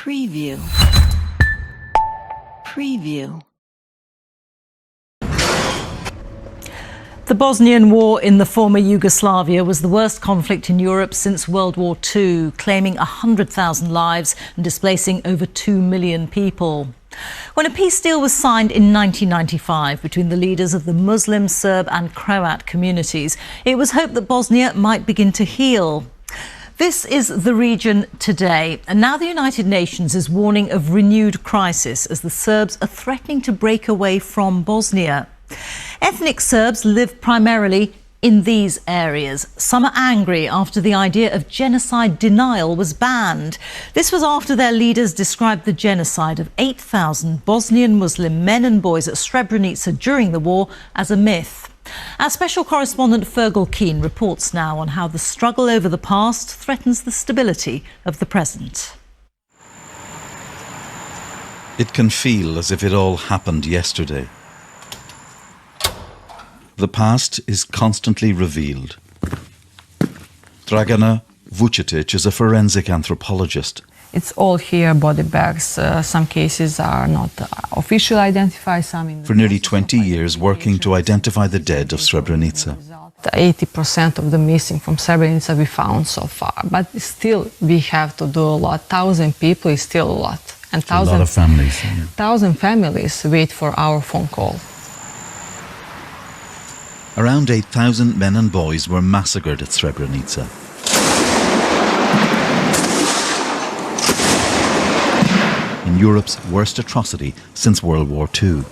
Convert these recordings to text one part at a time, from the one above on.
Preview. Preview. The Bosnian War in the former Yugoslavia was the worst conflict in Europe since World War II, claiming 100,000 lives and displacing over 2 million people. When a peace deal was signed in 1995 between the leaders of the Muslim, Serb and Croat communities, it was hoped that Bosnia might begin to heal. This is the region today, and now the United Nations is warning of renewed crisis as the Serbs are threatening to break away from Bosnia. Ethnic Serbs live primarily in these areas. Some are angry after the idea of genocide denial was banned. This was after their leaders described the genocide of 8,000 Bosnian Muslim men and boys at Srebrenica during the war as a myth. Our special correspondent Fergal Keane reports now on how the struggle over the past threatens the stability of the present. It can feel as if it all happened yesterday. The past is constantly revealed. Dragana Vucetic is a forensic anthropologist. It's all here, body bags. Some cases are not officially identified. For nearly 20 years working to identify the dead of Srebrenica. 80% of the missing from Srebrenica we found so far. But still, we have to do a lot. 1,000 people is still a lot. And a lot of families. 1,000 families wait for our phone call. Around 8,000 men and boys were massacred at Srebrenica. In Europe's worst atrocity since World War II.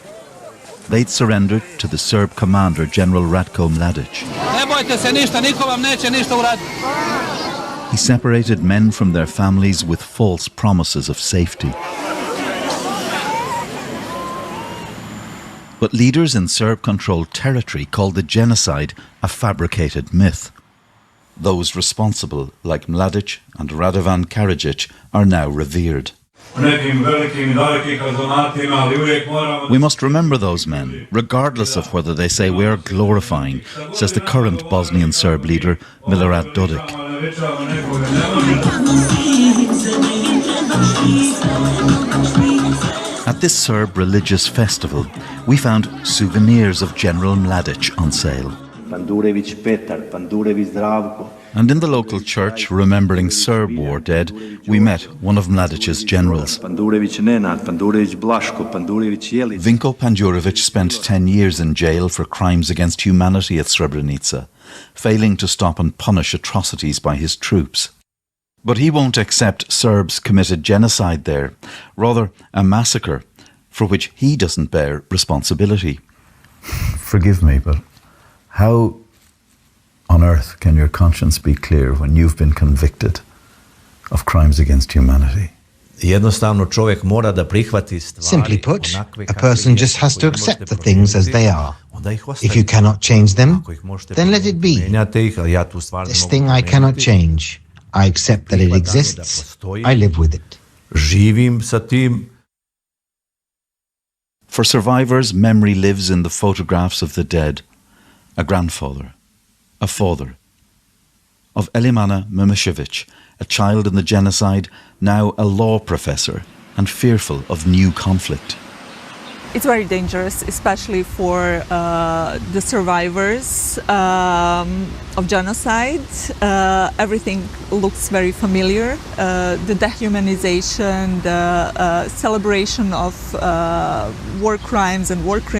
They'd surrendered to the Serb commander, General Ratko Mladic. He separated men from their families with false promises of safety. But leaders in Serb-controlled territory called the genocide a fabricated myth. Those responsible, like Mladic and Radovan Karadzic, are now revered. We must remember those men, regardless of whether they say we are glorifying, says the current Bosnian Serb leader, Milorad Dodik. At this Serb religious festival, we found souvenirs of General Mladic on sale. And in the local church, remembering Serb war dead, we met one of Mladic's generals. Vinko Panjurovic spent 10 years in jail for crimes against humanity at Srebrenica, failing to stop and punish atrocities by his troops. But he won't accept Serbs committed genocide there, rather a massacre for which he doesn't bear responsibility. Forgive me, but how on earth can your conscience be clear when you've been convicted of crimes against humanity? Simply put, a person just has to accept the things as they are. If you cannot change them, then let it be. This thing I cannot change. I accept that it exists. I live with it. For survivors, memory lives in the photographs of the dead. A grandfather, a father. Of Elimana Mimicevic, a child in the genocide, now a law professor and fearful of new conflict. It's very dangerous, especially for the survivors of genocide. Everything looks very familiar. The dehumanization, the celebration of war crimes and war criminals.